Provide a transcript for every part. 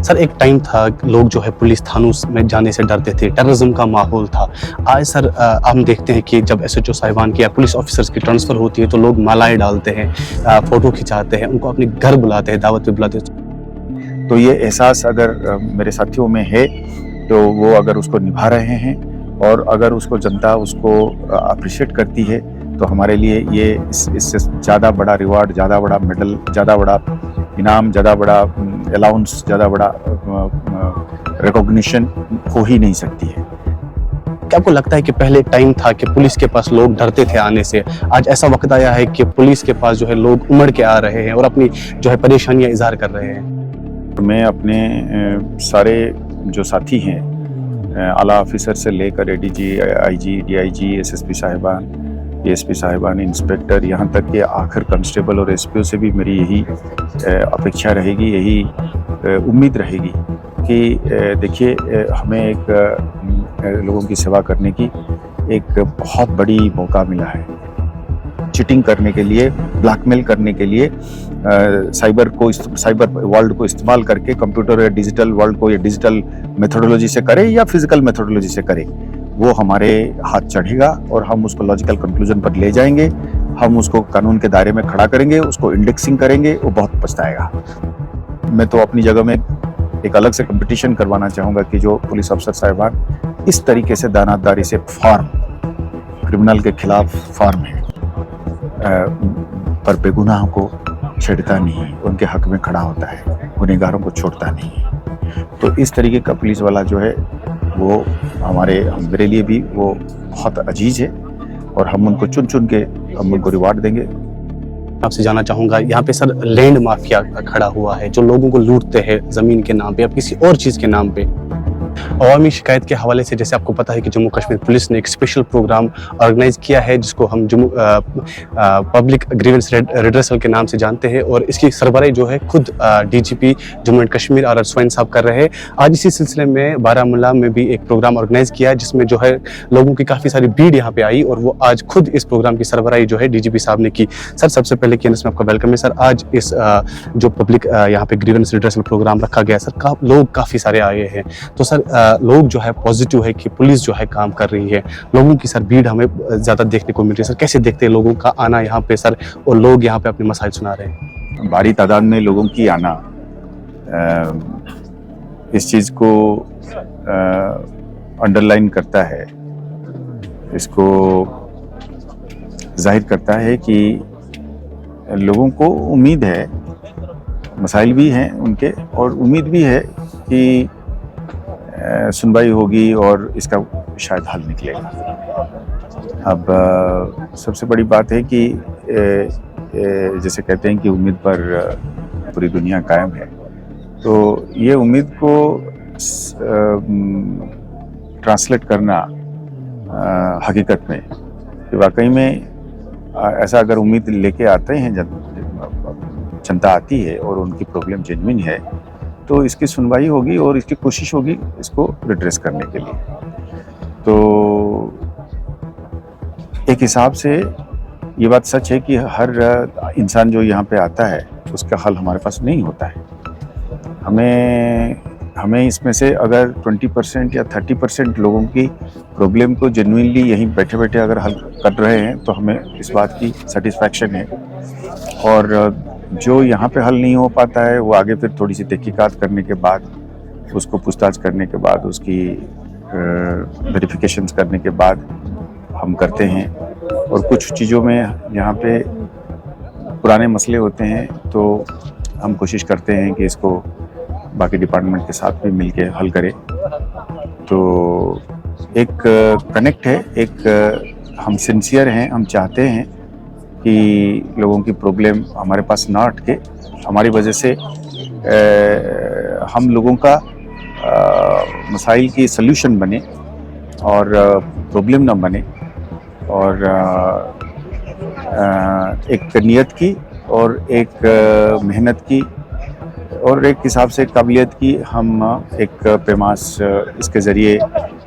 Sir एक time था लोग जो है पुलिस थानों में जाने से डरते थे, टेररिज्म का माहौल था। आज सर हम देखते हैं कि जब एसएचओ साहिबान की या पुलिस ऑफिसर्स की ट्रांसफ़र होती है तो लोग मालाएँ डालते हैं, फ़ोटो खिंचाते हैं, उनको अपने घर बुलाते हैं, दावत पे बुलाते हैं। तो ये एहसास अगर मेरे साथियों में है तो वो अगर उसको निभा रहे हैं और अगर उसको जनता उसको अप्रिशिएट करती है तो हमारे लिए ये इससे ज़्यादा बड़ा रिवार्ड, ज़्यादा बड़ा मेडल, ज़्यादा बड़ा इनाम, ज़्यादा बड़ा अलाउंस, ज़्यादा बड़ा रिकॉग्निशन हो ही नहीं सकती है। क्या आपको लगता है कि पहले एक टाइम था कि पुलिस के पास लोग डरते थे आने से, आज ऐसा वक़्त आया है कि पुलिस के पास जो है लोग उमड़ के आ रहे हैं और अपनी जो है परेशानियाँ इज़हार कर रहे हैं? मैं अपने सारे जो साथी हैं, आला ऑफिसर से लेकर एडीजी, आईजी, डीआईजी, एसएसपी साहिबान, एएसपी साहिबान, इंस्पेक्टर, यहाँ तक कि आखिर कांस्टेबल और एसपीओ से भी मेरी यही अपेक्षा रहेगी, यही उम्मीद रहेगी कि देखिए हमें एक लोगों की सेवा करने की एक बहुत बड़ी मौका मिला है। चीटिंग करने के लिए, ब्लैकमेल करने के लिए, साइबर वर्ल्ड को इस्तेमाल करके कंप्यूटर या डिजिटल वर्ल्ड को या डिजिटल मेथोडोलॉजी से करे या फिजिकल मेथोडोलॉजी से करे, वो हमारे हाथ चढ़ेगा और हम उसको लॉजिकल कंक्लूजन पर ले जाएंगे। हम उसको कानून के दायरे में खड़ा करेंगे, उसको इंडेक्सिंग करेंगे, वो बहुत पछताएगा। मैं तो अपनी जगह में एक अलग से कंपटीशन करवाना चाहूँगा कि जो पुलिस अफसर साहिबान इस तरीके से दानादारी से फॉर्म क्रिमिनल के खिलाफ फॉर्म है, पर बेगुनाह को छेड़ता नहीं, उनके हक में खड़ा होता है, गुनहगारों को छोड़ता नहीं। तो इस तरीके का पुलिस वाला जो है वो मेरे लिए भी वो बहुत अजीज है और हम उनको चुन चुन के हम उनको रिवार्ड देंगे। आपसे जानना चाहूँगा, यहाँ पे सर लैंड माफिया खड़ा हुआ है जो लोगों को लूटते हैं ज़मीन के नाम पे या किसी और चीज़ के नाम पे। अवामी शिकायत के हवाले से जैसे आपको पता है कि जम्मू कश्मीर पुलिस ने एक स्पेशल प्रोग्राम ऑर्गेनाइज किया है जिसको हम पब्लिक ग्रीवेंस रिड्रेसल के नाम से जानते हैं और इसकी सरबराही जो है खुद DGP Jammu and Kashmir R Swain साहब कर रहे हैं। आज इसी सिलसिले में बारामूला में भी एक प्रोग्राम ऑर्गेनाइज किया है जिसमें जो है लोगों की काफ़ी सारी भीड़ यहाँ पे आई और वो आज खुद इस प्रोग्राम की सरबराही जो है डीजीपी साहब ने की। सर सबसे पहले कि इसमें आपका वेलकम है सर। आज इस जो पब्लिक यहाँ पे ग्रीवेंस रिड्रेसल प्रोग्राम रखा गया सर, लोग काफ़ी सारे आए हैं, तो सर लोग जो है पॉजिटिव है कि पुलिस जो है काम कर रही है, लोगों की सर भीड़ हमें ज़्यादा देखने को मिल रही है। सर कैसे देखते हैं लोगों का आना यहाँ पे सर और लोग यहाँ पे अपने मसाइल सुना रहे हैं? भारी तादाद में लोगों की आना इस चीज़ को अंडरलाइन करता है, इसको जाहिर करता है कि लोगों को उम्मीद है, मसाइल भी हैं उनके और उम्मीद भी है कि सुनवाई होगी और इसका शायद हल निकलेगा। अब सबसे बड़ी बात है कि जैसे कहते हैं कि उम्मीद पर पूरी दुनिया कायम है, तो ये उम्मीद को ट्रांसलेट करना हकीकत में कि वाकई में ऐसा अगर उम्मीद लेके आते हैं, जनता आती है और उनकी प्रॉब्लम जेन्युइन है तो इसकी सुनवाई होगी और इसकी कोशिश होगी इसको रिड्रेस करने के लिए। तो एक हिसाब से ये बात सच है कि हर इंसान जो यहाँ पे आता है उसका हल हमारे पास नहीं होता है। हमें इसमें से अगर 20% या 30% लोगों की प्रॉब्लम को जेन्युइनली यहीं बैठे बैठे अगर हल कर रहे हैं तो हमें इस बात की सेटिस्फैक्शन है। और जो यहाँ पे हल नहीं हो पाता है वो आगे फिर थोड़ी सी तहकीकात करने के बाद, उसको पूछताछ करने के बाद, उसकी वेरिफिकेशंस करने के बाद हम करते हैं। और कुछ चीज़ों में यहाँ पे पुराने मसले होते हैं तो हम कोशिश करते हैं कि इसको बाकी डिपार्टमेंट के साथ भी मिलके हल करें। तो एक कनेक्ट है, एक हम सिंसियर हैं, हम चाहते हैं कि लोगों की प्रॉब्लम हमारे पास ना अटके, हमारी वजह से हम लोगों का मसाइल की सल्यूशन बने और प्रॉब्लम ना बने। और एक नियत की और एक मेहनत की और एक हिसाब से काबिलियत की हम एक पैमास इसके ज़रिए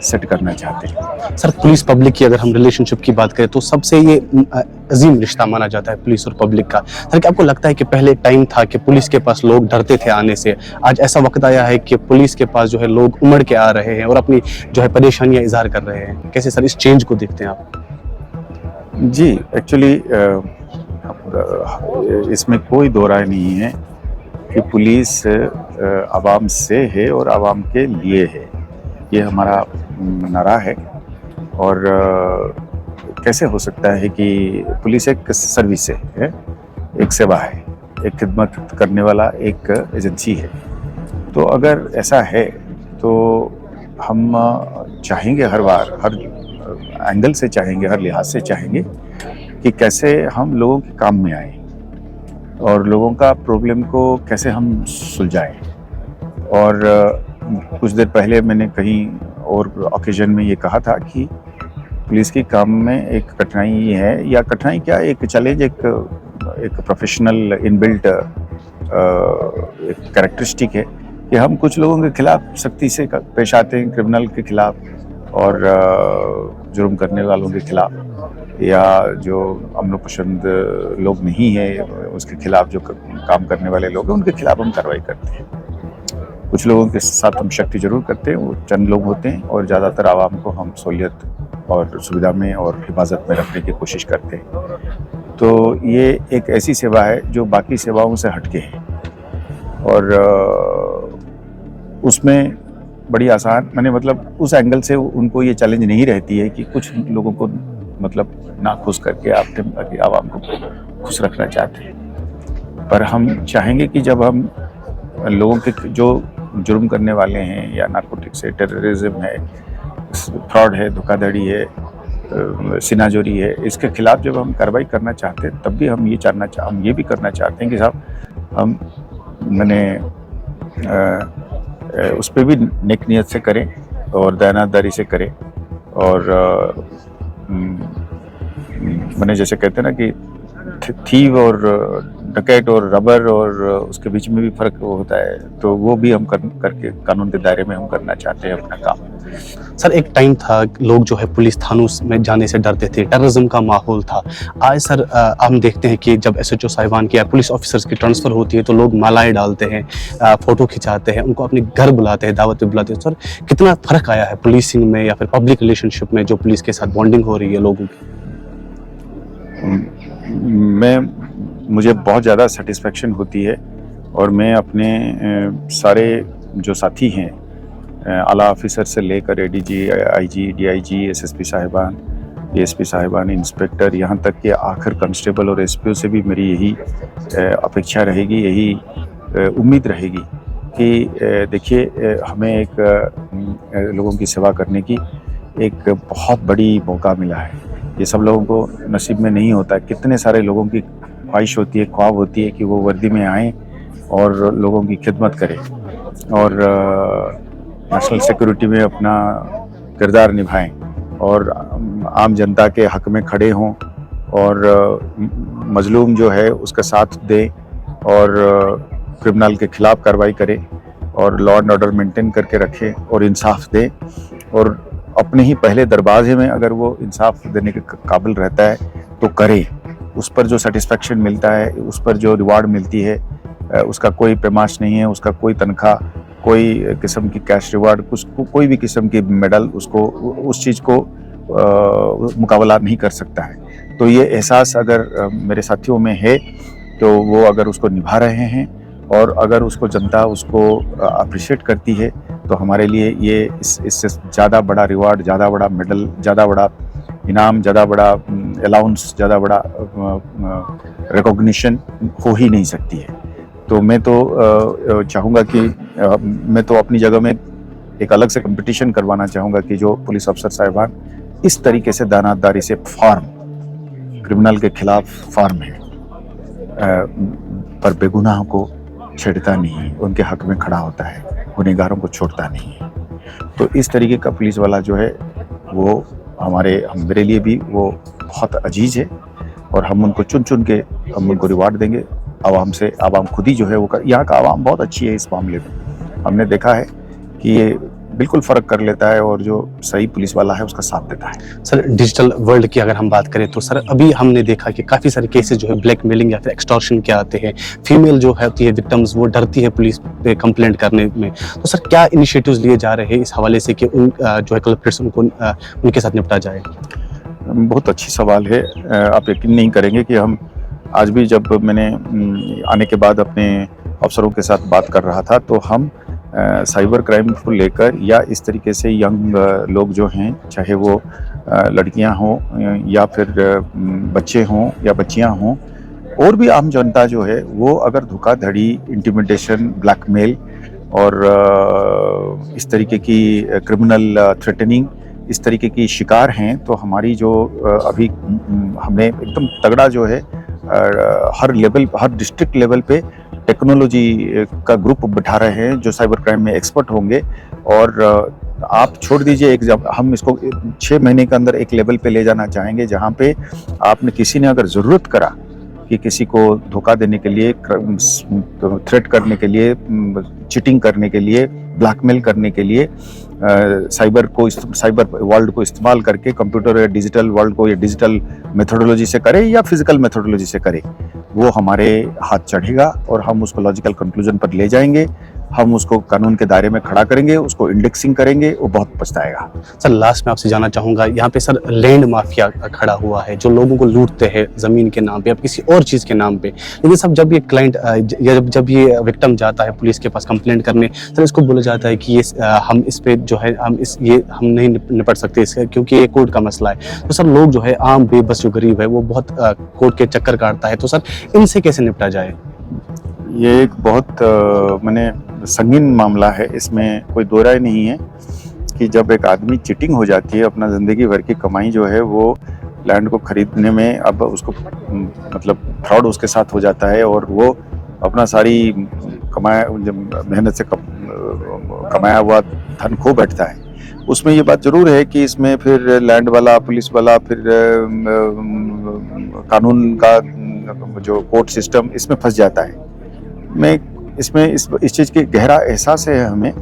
सेट करना चाहते हैं। सर पुलिस पब्लिक की अगर हम रिलेशनशिप की बात करें तो सबसे ये अजीम रिश्ता माना जाता है पुलिस और पब्लिक का। सर क्या आपको लगता है कि पहले टाइम था कि पुलिस के पास लोग डरते थे आने से, आज ऐसा वक्त आया है कि पुलिस के पास जो है लोग उमड़ के आ रहे हैं और अपनी जो है परेशानियां इजहार कर रहे हैं? कैसे सर इस चेंज को देखते हैं आप? जी, एक्चुअली इसमें कोई दो राय नहीं है कि पुलिस आवाम से है और आवाम के लिए है, ये हमारा नारा है। और कैसे हो सकता है कि पुलिस एक सर्विस है, एक सेवा है, एक खिदमत करने वाला एक एजेंसी है। तो अगर ऐसा है तो हम चाहेंगे हर बार, हर एंगल से चाहेंगे, हर लिहाज से चाहेंगे कि कैसे हम लोगों के काम में आए और लोगों का प्रॉब्लम को कैसे हम सुलझाएं। और कुछ देर पहले मैंने कहीं और ओकेजन में ये कहा था कि पुलिस के काम में एक कठिनाई ये है, या कठिनाई क्या, एक चैलेंज, एक प्रोफेशनल इनबिल्ट एक कैरेक्टरिस्टिक है कि हम कुछ लोगों के खिलाफ सख्ती से पेश आते हैं, क्रिमिनल के खिलाफ और जुर्म करने वालों के खिलाफ, या जो अमन पसंद लोग नहीं है उसके खिलाफ, जो काम करने वाले लोग हैं उनके खिलाफ हम कार्रवाई करते हैं। कुछ लोगों के साथ हम सख्ती जरूर करते हैं, वो चंद लोग होते हैं, और ज़्यादातर आवाम को हम सहूलियत और सुविधा में और हिफाजत में रखने की कोशिश करते हैं। तो ये एक ऐसी सेवा है जो बाकी सेवाओं से हटके है, और उसमें बड़ी आसान, मैंने मतलब उस एंगल से उनको ये चैलेंज नहीं रहती है कि कुछ लोगों को मतलब ना खुश करके आपके आवाम को खुश रखना चाहते हैं। पर हम चाहेंगे कि जब हम लोगों के जो जुर्म करने वाले हैं, या नारकोटिक्स है, टेररिज्म है, फ्रॉड है, धोखाधड़ी है, सिनाजोरी है, इसके खिलाफ जब हम कार्रवाई करना चाहते हैं, तब भी हम ये भी करना चाहते हैं कि साहब हम उस पर भी नेक नियत से करें और दयानतदारी से करें। और मैंने जैसे कहते हैं ना कि थीव और डकैत और रबर और उसके बीच में भी फर्क होता है, तो वो भी हम करके कानून के दायरे में हम करना चाहते हैं अपना काम। सर एक टाइम था लोग जो है पुलिस थानों में जाने से डरते थे, टेररिज्म का माहौल था। आज सर हम देखते हैं कि जब एसएचओ साहिबान की या पुलिस ऑफिसर्स की ट्रांसफ़र होती है तो लोग मालाएं डालते हैं, फ़ोटो खिंचाते हैं, उनको अपने घर बुलाते हैं, दावत पे बुलाते हैं। सर कितना फ़र्क आया है पुलिसिंग में या फिर पब्लिक रिलेशनशिप में, जो पुलिस के साथ बॉन्डिंग हो रही है लोगों की? मुझे बहुत ज़्यादा सेटिस्फेक्शन होती है, और मैं अपने सारे जो साथी हैं, आला ऑफिसर से लेकर एडीजी, आईजी, डीआईजी, एसएसपी साहिबान, एएसपी साहिबान, इंस्पेक्टर, यहाँ तक कि आखिर कांस्टेबल और एसपीओ से भी मेरी यही अपेक्षा रहेगी, यही उम्मीद रहेगी कि देखिए हमें एक लोगों की सेवा करने की एक बहुत बड़ी मौका मिला है। ये सब लोगों को नसीब में नहीं होता। कितने सारे लोगों की ख्वाहिश होती है, ख्वाब होती है कि वो वर्दी में आएँ और लोगों की खिदमत करें और नेशनल सिक्योरिटी में अपना किरदार निभाएं और आम जनता के हक में खड़े हों और मजलूम जो है उसका साथ दें और क्रिमिनल के खिलाफ कार्रवाई करें और लॉ एंड ऑर्डर मेंटेन करके रखें और इंसाफ दें। और अपने ही पहले दरवाजे में अगर वो इंसाफ देने के काबिल रहता है तो करे। उस पर जो सेटिस्फेक्शन मिलता है, उस पर जो रिवार्ड मिलती है, उसका कोई पैमाश नहीं है, उसका कोई तनख्वाह, कोई किस्म की कैश रिवार्ड, कोई भी किस्म की मेडल उसको उस चीज़ को मुकाबला नहीं कर सकता है। तो ये एहसास अगर मेरे साथियों में है तो वो अगर उसको निभा रहे हैं और अगर उसको जनता उसको अप्रिशिएट करती है तो हमारे लिए ये इससे ज़्यादा बड़ा रिवार्ड, ज़्यादा बड़ा मेडल, ज़्यादा बड़ा इनाम, ज़्यादा बड़ा अलाउंस, ज़्यादा बड़ा रिकॉग्निशन हो ही नहीं सकती है। तो मैं तो चाहूँगा कि मैं तो अपनी जगह में एक अलग से कंपटीशन करवाना चाहूँगा कि जो पुलिस अफसर साहिबान इस तरीके से दानादारी से फॉर्म क्रिमिनल के खिलाफ फॉर्म है, पर बेगुनाह को छेड़ता नहीं, उनके हक में खड़ा होता है, गुनहगारों को छोड़ता नहीं है। तो इस तरीके का पुलिस वाला जो है वो मेरे लिए भी वो बहुत अजीज है और हम उनको चुन चुन के हम उनको रिवार्ड देंगे। आवाम खुद ही जो है वो यहाँ का आवाम बहुत अच्छी है। इस मामले में हमने देखा है कि ये बिल्कुल फ़र्क कर लेता है और जो सही पुलिस वाला है उसका साथ देता है। सर डिजिटल वर्ल्ड की अगर हम बात करें तो सर अभी हमने देखा कि काफ़ी सारे केसेस जो है ब्लैकमेलिंग या फिर एक्सटॉर्शन के आते हैं। फीमेल जो होती है विक्टिम्स वो डरती है पुलिस पे कंप्लेंट करने में। तो सर क्या इनिशिएटिव्स लिए जा रहे हैं इस हवाले से कि उन जो है कल्प्रिट्स उनको उनके साथ निपटा जाए? बहुत अच्छी सवाल है। आप यकीन नहीं करेंगे कि हम आज भी जब मैंने आने के बाद अपने अफसरों के साथ बात कर रहा था तो हम साइबर क्राइम को लेकर या इस तरीके से यंग लोग जो हैं, चाहे वो लड़कियां हों या फिर बच्चे हों या बच्चियां हों, और भी आम जनता जो है वो अगर धोखाधड़ी, इंटिमिडेशन, ब्लैकमेल और इस तरीके की क्रिमिनल थ्रेटनिंग इस तरीके की शिकार हैं, तो हमारी जो अभी हमने एकदम तगड़ा जो है हर लेवल, हर डिस्ट्रिक्ट लेवल पे टेक्नोलॉजी का ग्रुप बिठा रहे हैं जो साइबर क्राइम में एक्सपर्ट होंगे। और आप छोड़ दीजिए हम इसको 6 महीने के अंदर एक लेवल पे ले जाना चाहेंगे जहां पे आपने किसी ने अगर ज़रूरत करा कि किसी को धोखा देने के लिए, थ्रेट करने के लिए, चीटिंग करने के लिए, ब्लैकमेल करने के लिए साइबर वर्ल्ड को इस्तेमाल करके कंप्यूटर या डिजिटल वर्ल्ड को या डिजिटल मेथोडोलॉजी से करे या फिजिकल मेथोडोलॉजी से करे, वो हमारे हाथ चढ़ेगा और हम उसको लॉजिकल कंक्लूजन पर ले जाएंगे। हम उसको कानून के दायरे में खड़ा करेंगे, उसको इंडेक्सिंग करेंगे, वो बहुत पछताएगा। सर लास्ट में आपसे जानना चाहूँगा, यहाँ पे सर लैंड माफिया खड़ा हुआ है जो लोगों को लूटते हैं ज़मीन के नाम पे या किसी और चीज़ के नाम पे। लेकिन सब जब ये क्लाइंट या जब ये विक्टिम जाता है पुलिस के पास कंप्लेंट करने, सर इसको बोला जाता है कि ये हम इस पे जो है हम नहीं निपट सकते इसका क्योंकि ये कोर्ट का मसला है। तो सर लोग जो है आम बेबस जो गरीब है वो बहुत कोर्ट के चक्कर काटता है। तो सर इनसे कैसे निपटा जाए? ये एक बहुत मैंने संगीन मामला है, इसमें कोई दो राय नहीं है कि जब एक आदमी चीटिंग हो जाती है, अपना ज़िंदगी भर की कमाई जो है वो लैंड को खरीदने में, अब उसको मतलब फ्रॉड उसके साथ हो जाता है और वो अपना सारी मेहनत से कमाया हुआ धन खो बैठता है। उसमें ये बात ज़रूर है कि इसमें फिर लैंड वाला, पुलिस वाला, फिर कानून का जो कोर्ट सिस्टम इसमें फंस जाता है। इस चीज़ की गहरा एहसास है हमें।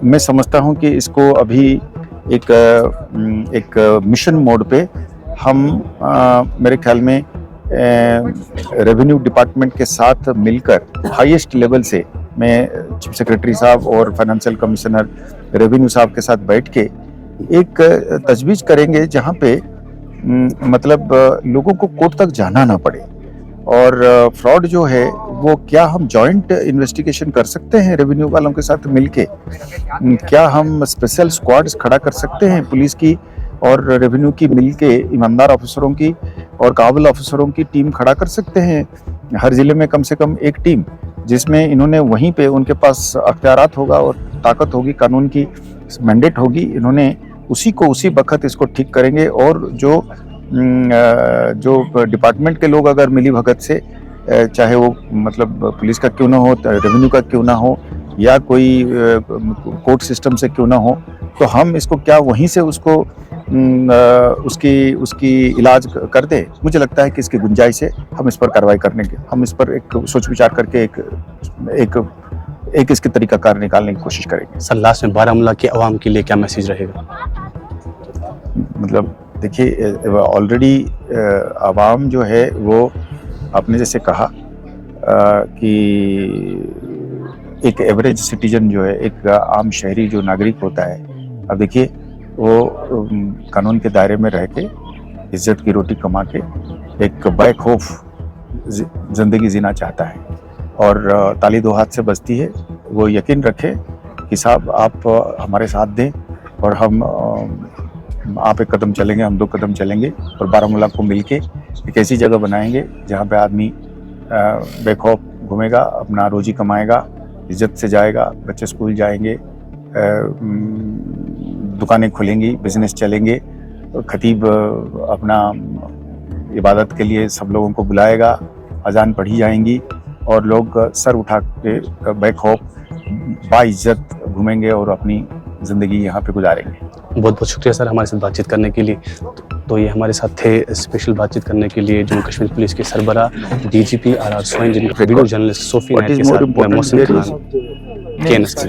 मैं समझता हूँ कि इसको अभी एक मिशन मोड पे हम मेरे ख्याल में रेवेन्यू डिपार्टमेंट के साथ मिलकर हाईएस्ट लेवल से, मैं चीफ सेक्रेटरी साहब और फाइनेंशियल कमिश्नर रेवेन्यू साहब के साथ बैठ के एक तजवीज़ करेंगे जहाँ पे मतलब लोगों को कोर्ट तक जाना ना पड़े। और फ्रॉड जो है वो क्या हम जॉइंट इन्वेस्टिगेशन कर सकते हैं रेवेन्यू वालों के साथ मिलके? क्या हम स्पेशल स्क्वाड्स खड़ा कर सकते हैं पुलिस की और रेवेन्यू की मिलके, ईमानदार ऑफिसरों की और काबिल ऑफिसरों की टीम खड़ा कर सकते हैं हर ज़िले में कम से कम एक टीम, जिसमें इन्होंने वहीं पे उनके पास अख्तियारात होगा और ताकत होगी, कानून की मैंडेट होगी, इन्होंने उसी वक्त इसको ठीक करेंगे। और जो डिपार्टमेंट के लोग अगर मिली भगत से, चाहे वो मतलब पुलिस का क्यों ना हो, रेवेन्यू का क्यों ना हो या कोई कोर्ट सिस्टम से क्यों ना हो, तो हम इसको क्या वहीं से उसको उसकी इलाज कर दे। मुझे लगता है कि इसकी गुंजाइश है, हम इस पर कार्रवाई करने के, हम इस पर एक सोच विचार करके एक इसके तरीकाकार निकालने की कोशिश करेंगे। सर लास्ट में बारामूला के अवाम के लिए क्या मैसेज रहेगा? मतलब देखिए, ऑलरेडी आवाम जो है वो आपने जैसे कहा कि एक एवरेज सिटीजन जो है, एक आम शहरी जो नागरिक होता है, अब देखिए वो कानून के दायरे में रह के इज्जत की रोटी कमा के एक बेखौफ ज़िंदगी जीना चाहता है और ताली दो हाथ से बजती है। वो यकीन रखे कि साहब आप हमारे साथ दें और हम आप एक कदम चलेंगे, हम 2 कदम चलेंगे और बारामूला को मिलके एक ऐसी जगह बनाएंगे जहाँ पे आदमी बेखौफ घूमेगा, अपना रोजी कमाएगा, इज्जत से जाएगा, बच्चे स्कूल जाएंगे, दुकानें खुलेंगी, बिजनेस चलेंगे, खतीब अपना इबादत के लिए सब लोगों को बुलाएगा, अजान पढ़ी जाएंगी और लोग सर उठा के बेखौफ बाइज्जत घूमेंगे और अपनी ज़िंदगी यहाँ पे गुजारेंगे। बहुत बहुत शुक्रिया सर हमारे साथ बातचीत करने के लिए। तो ये हमारे साथ थे स्पेशल बातचीत करने के लिए जम्मू कश्मीर पुलिस के सरबराह DGP RR Soin, video journalist Sophie night के साथ मैं मोहसिन खान, KNS।